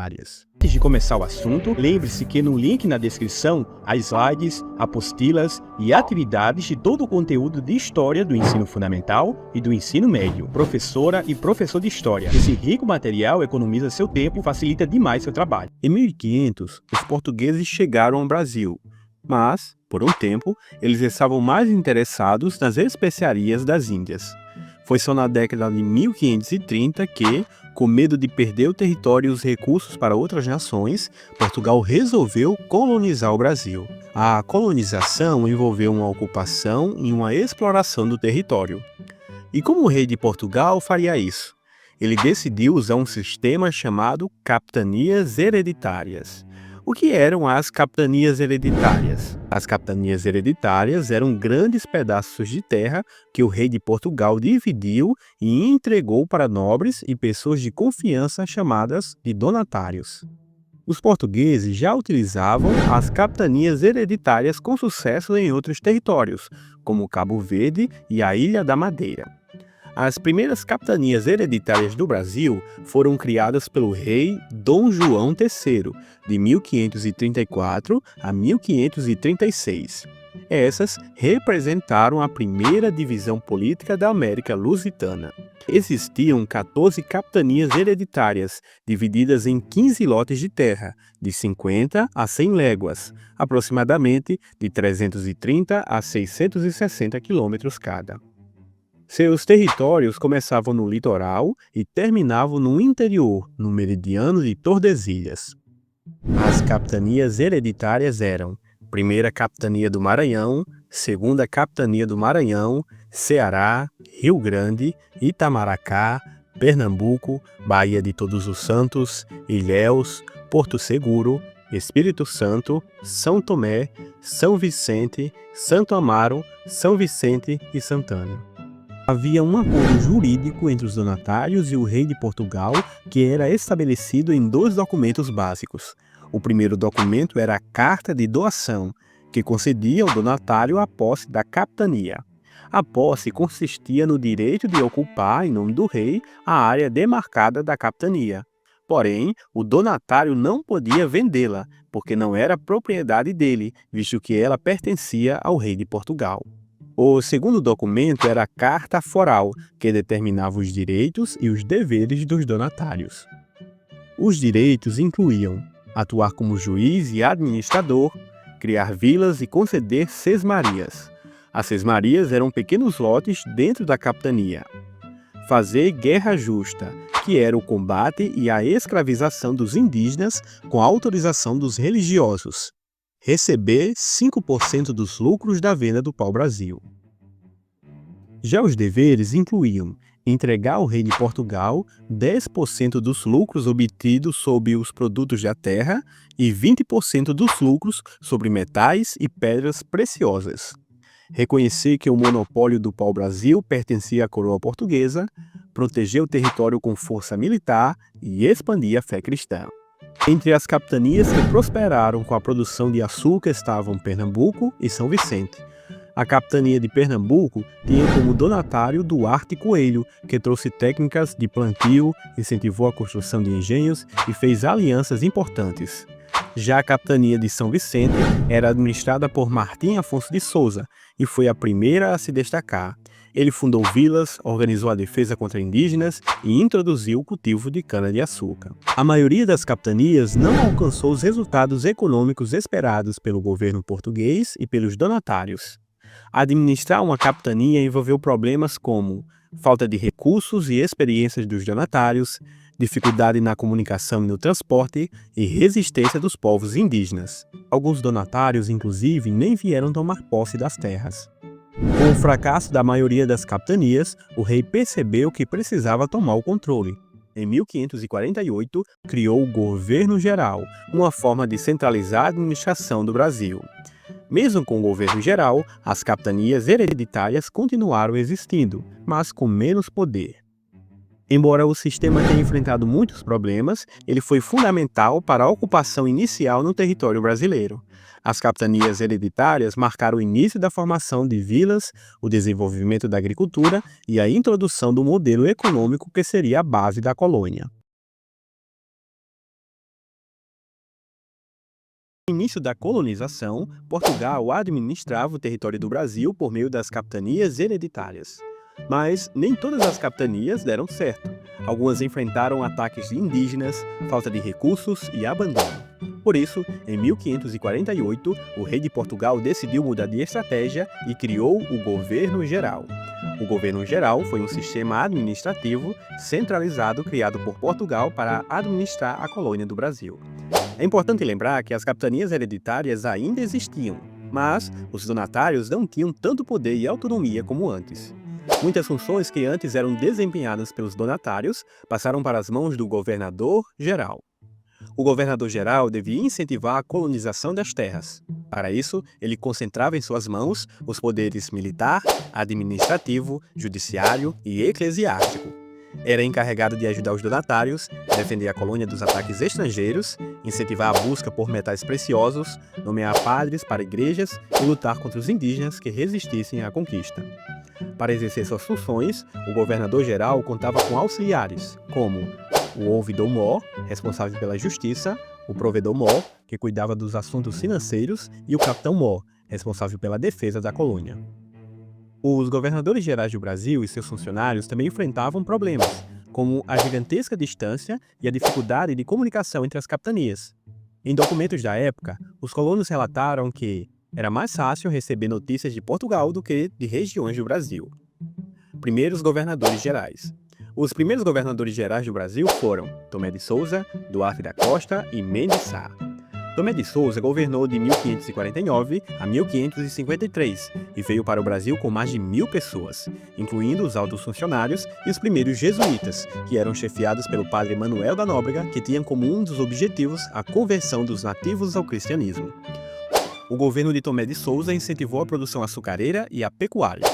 donatárias. Antes de começar o assunto, lembre-se que no link na descrição há slides, apostilas e atividades de todo o conteúdo de História do ensino fundamental e do ensino médio. Professora e professor de História. Esse rico material economiza seu tempo e facilita demais seu trabalho. Em 1500, os portugueses chegaram ao Brasil, mas, por um tempo, eles estavam mais interessados nas especiarias das Índias. Foi só na década de 1530 que, com medo de perder o território e os recursos para outras nações, Portugal resolveu colonizar o Brasil. A colonização envolveu uma ocupação e uma exploração do território. E como o rei de Portugal faria isso? Ele decidiu usar um sistema chamado capitanias hereditárias. O que eram as capitanias hereditárias? As capitanias hereditárias eram grandes pedaços de terra que o rei de Portugal dividiu e entregou para nobres e pessoas de confiança chamadas de donatários. Os portugueses já utilizavam as capitanias hereditárias com sucesso em outros territórios, como Cabo Verde e a Ilha da Madeira. As primeiras capitanias hereditárias do Brasil foram criadas pelo rei Dom João III, de 1534 a 1536. Essas representaram a primeira divisão política da América Lusitana. Existiam 14 capitanias hereditárias, divididas em 15 lotes de terra, de 50 a 100 léguas, aproximadamente de 330 a 660 quilômetros cada. Seus territórios começavam no litoral e terminavam no interior, no meridiano de Tordesilhas. As capitanias hereditárias eram: Primeira Capitania do Maranhão, Segunda Capitania do Maranhão, Ceará, Rio Grande, Itamaracá, Pernambuco, Baía de Todos os Santos, Ilhéus, Porto Seguro, Espírito Santo, São Tomé, São Vicente, Santo Amaro, São Vicente e Santana. Havia um acordo jurídico entre os donatários e o rei de Portugal que era estabelecido em 2 documentos básicos. O primeiro documento era a Carta de Doação, que concedia ao donatário a posse da capitania. A posse consistia no direito de ocupar, em nome do rei, a área demarcada da capitania. Porém, o donatário não podia vendê-la, porque não era propriedade dele, visto que ela pertencia ao rei de Portugal. O segundo documento era a Carta Foral, que determinava os direitos e os deveres dos donatários. Os direitos incluíam atuar como juiz e administrador, criar vilas e conceder sesmarias. As sesmarias eram pequenos lotes dentro da capitania. Fazer guerra justa, que era o combate e a escravização dos indígenas com a autorização dos religiosos. Receber 5% dos lucros da venda do pau-brasil. Já os deveres incluíam entregar ao rei de Portugal 10% dos lucros obtidos sobre os produtos da terra e 20% dos lucros sobre metais e pedras preciosas. Reconhecer que o monopólio do pau-brasil pertencia à coroa portuguesa, proteger o território com força militar e expandir a fé cristã. Entre as capitanias que prosperaram com a produção de açúcar estavam Pernambuco e São Vicente. A capitania de Pernambuco tinha como donatário Duarte Coelho, que trouxe técnicas de plantio, incentivou a construção de engenhos e fez alianças importantes. Já a capitania de São Vicente era administrada por Martim Afonso de Souza e foi a primeira a se destacar. Ele fundou vilas, organizou a defesa contra indígenas e introduziu o cultivo de cana-de-açúcar. A maioria das capitanias não alcançou os resultados econômicos esperados pelo governo português e pelos donatários. Administrar uma capitania envolveu problemas como falta de recursos e experiências dos donatários, dificuldade na comunicação e no transporte e resistência dos povos indígenas. Alguns donatários, inclusive, nem vieram tomar posse das terras. Com o fracasso da maioria das capitanias, o rei percebeu que precisava tomar o controle. Em 1548, criou o Governo Geral, uma forma de centralizar a administração do Brasil. Mesmo com o governo geral, as capitanias hereditárias continuaram existindo, mas com menos poder. Embora o sistema tenha enfrentado muitos problemas, ele foi fundamental para a ocupação inicial no território brasileiro. As capitanias hereditárias marcaram o início da formação de vilas, o desenvolvimento da agricultura e a introdução do modelo econômico que seria a base da colônia. No início da colonização, Portugal administrava o território do Brasil por meio das capitanias hereditárias. Mas nem todas as capitanias deram certo. Algumas enfrentaram ataques de indígenas, falta de recursos e abandono. Por isso, em 1548, o rei de Portugal decidiu mudar de estratégia e criou o Governo Geral. O Governo Geral foi um sistema administrativo centralizado criado por Portugal para administrar a colônia do Brasil. É importante lembrar que as capitanias hereditárias ainda existiam, mas os donatários não tinham tanto poder e autonomia como antes. Muitas funções que antes eram desempenhadas pelos donatários passaram para as mãos do governador-geral. O governador-geral devia incentivar a colonização das terras. Para isso, ele concentrava em suas mãos os poderes militar, administrativo, judiciário e eclesiástico. Era encarregado de ajudar os donatários, defender a colônia dos ataques estrangeiros, incentivar a busca por metais preciosos, nomear padres para igrejas e lutar contra os indígenas que resistissem à conquista. Para exercer suas funções, o governador-geral contava com auxiliares, como o ouvidor-mor, responsável pela justiça, o provedor-mor, que cuidava dos assuntos financeiros, e o capitão-mor, responsável pela defesa da colônia. Os governadores gerais do Brasil e seus funcionários também enfrentavam problemas, como a gigantesca distância e a dificuldade de comunicação entre as capitanias. Em documentos da época, os colonos relataram que era mais fácil receber notícias de Portugal do que de regiões do Brasil. Primeiros governadores gerais. Os primeiros governadores gerais do Brasil foram Tomé de Souza, Duarte da Costa e Mendes Sá. Tomé de Souza governou de 1549 a 1553 e veio para o Brasil com mais de 1.000 pessoas, incluindo os altos funcionários e os primeiros jesuítas, que eram chefiados pelo padre Manuel da Nóbrega, que tinham como um dos objetivos a conversão dos nativos ao cristianismo. O governo de Tomé de Souza incentivou a produção açucareira e a pecuária.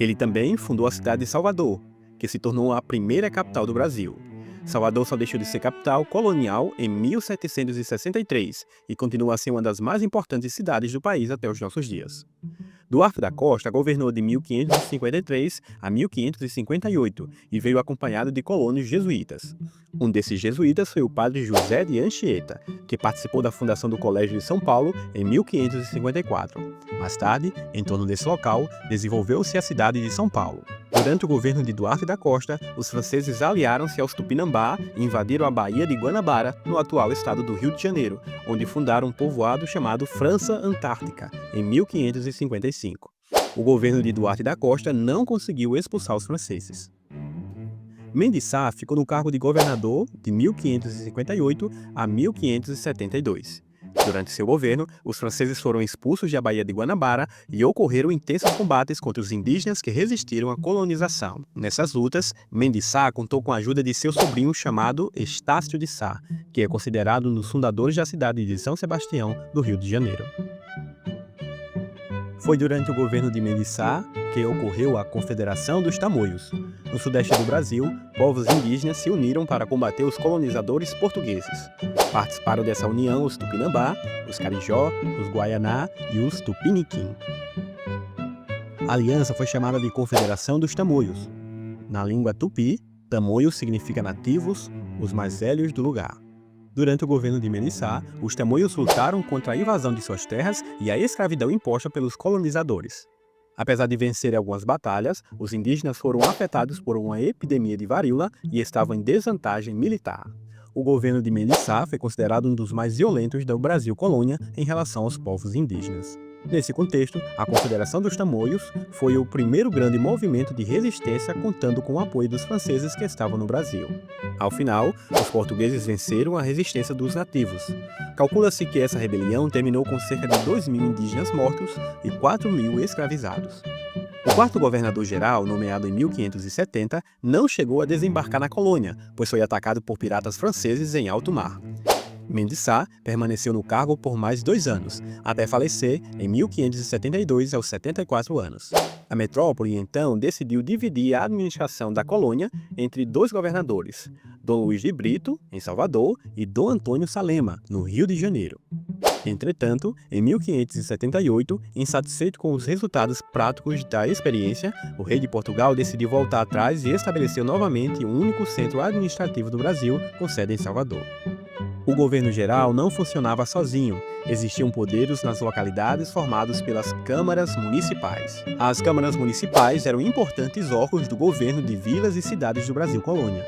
Ele também fundou a cidade de Salvador, que se tornou a primeira capital do Brasil. Salvador só deixou de ser capital colonial em 1763 e continua a ser uma das mais importantes cidades do país até os nossos dias. Duarte da Costa governou de 1553 a 1558 e veio acompanhado de colonos jesuítas. Um desses jesuítas foi o padre José de Anchieta, que participou da fundação do Colégio de São Paulo em 1554. Mais tarde, em torno desse local, desenvolveu-se a cidade de São Paulo. Durante o governo de Duarte da Costa, os franceses aliaram-se aos Tupinambá e invadiram a Baía de Guanabara, no atual estado do Rio de Janeiro, onde fundaram um povoado chamado França Antártica, em 1555. O governo de Duarte da Costa não conseguiu expulsar os franceses. Mendes Sá ficou no cargo de governador de 1558 a 1572. Durante seu governo, os franceses foram expulsos da Baía de Guanabara e ocorreram intensos combates contra os indígenas que resistiram à colonização. Nessas lutas, Mendes Sá contou com a ajuda de seu sobrinho chamado Estácio de Sá, que é considerado um dos fundadores da cidade de São Sebastião, do Rio de Janeiro. Foi durante o governo de Mendes Sá que ocorreu a Confederação dos Tamoios. No sudeste do Brasil, povos indígenas se uniram para combater os colonizadores portugueses. Participaram dessa união os Tupinambá, os Carijó, os Guaianá e os Tupiniquim. A aliança foi chamada de Confederação dos Tamoios. Na língua tupi, tamoio significa nativos, os mais velhos do lugar. Durante o governo de Mendes Sá, os tamoios lutaram contra a invasão de suas terras e a escravidão imposta pelos colonizadores. Apesar de vencerem algumas batalhas, os indígenas foram afetados por uma epidemia de varíola e estavam em desvantagem militar. O governo de Mendes Sá foi considerado um dos mais violentos do Brasil colônia em relação aos povos indígenas. Nesse contexto, a Confederação dos Tamoios foi o primeiro grande movimento de resistência contando com o apoio dos franceses que estavam no Brasil. Ao final, os portugueses venceram a resistência dos nativos. Calcula-se que essa rebelião terminou com cerca de 2.000 indígenas mortos e 4.000 escravizados. O quarto governador-geral, nomeado em 1570, não chegou a desembarcar na colônia, pois foi atacado por piratas franceses em alto mar. Mendes Sá permaneceu no cargo por mais 2 anos, até falecer em 1572 aos 74 anos. A metrópole, então, decidiu dividir a administração da colônia entre 2 governadores, Dom Luís de Brito, em Salvador, e Dom Antônio Salema, no Rio de Janeiro. Entretanto, em 1578, insatisfeito com os resultados práticos da experiência, o rei de Portugal decidiu voltar atrás e estabeleceu novamente um único centro administrativo do Brasil, com sede em Salvador. O governo geral não funcionava sozinho. Existiam poderes nas localidades formados pelas câmaras municipais. As câmaras municipais eram importantes órgãos do governo de vilas e cidades do Brasil colônia.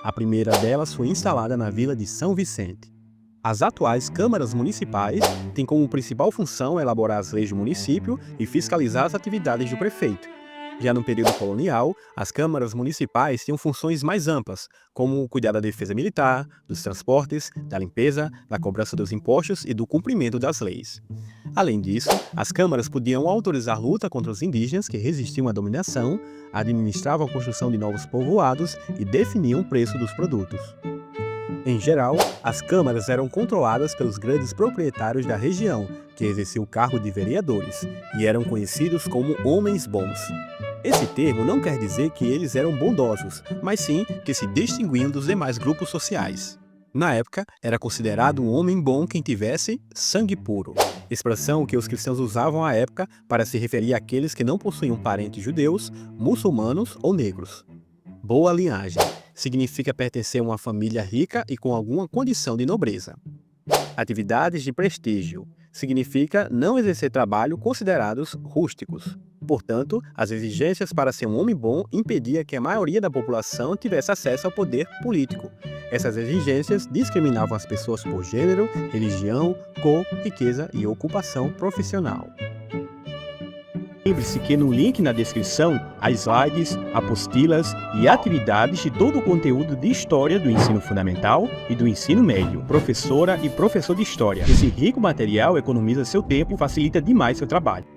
A primeira delas foi instalada na vila de São Vicente. As atuais câmaras municipais têm como principal função elaborar as leis do município e fiscalizar as atividades do prefeito. Já no período colonial, as câmaras municipais tinham funções mais amplas, como cuidar da defesa militar, dos transportes, da limpeza, da cobrança dos impostos e do cumprimento das leis. Além disso, as câmaras podiam autorizar luta contra os indígenas que resistiam à dominação, administravam a construção de novos povoados e definiam o preço dos produtos. Em geral, as câmaras eram controladas pelos grandes proprietários da região, que exerciam o cargo de vereadores, e eram conhecidos como homens bons. Esse termo não quer dizer que eles eram bondosos, mas sim que se distinguiam dos demais grupos sociais. Na época, era considerado um homem bom quem tivesse sangue puro, expressão que os cristãos usavam à época para se referir àqueles que não possuíam parentes judeus, muçulmanos ou negros. Boa linhagem significa pertencer a uma família rica e com alguma condição de nobreza. Atividades de prestígio significa não exercer trabalho considerados rústicos. Portanto, as exigências para ser um homem bom impedia que a maioria da população tivesse acesso ao poder político. Essas exigências discriminavam as pessoas por gênero, religião, cor, riqueza e ocupação profissional. Lembre-se que no link na descrição há slides, apostilas e atividades de todo o conteúdo de História do ensino fundamental e do ensino médio. Professora e professor de História. Esse rico material economiza seu tempo e facilita demais seu trabalho.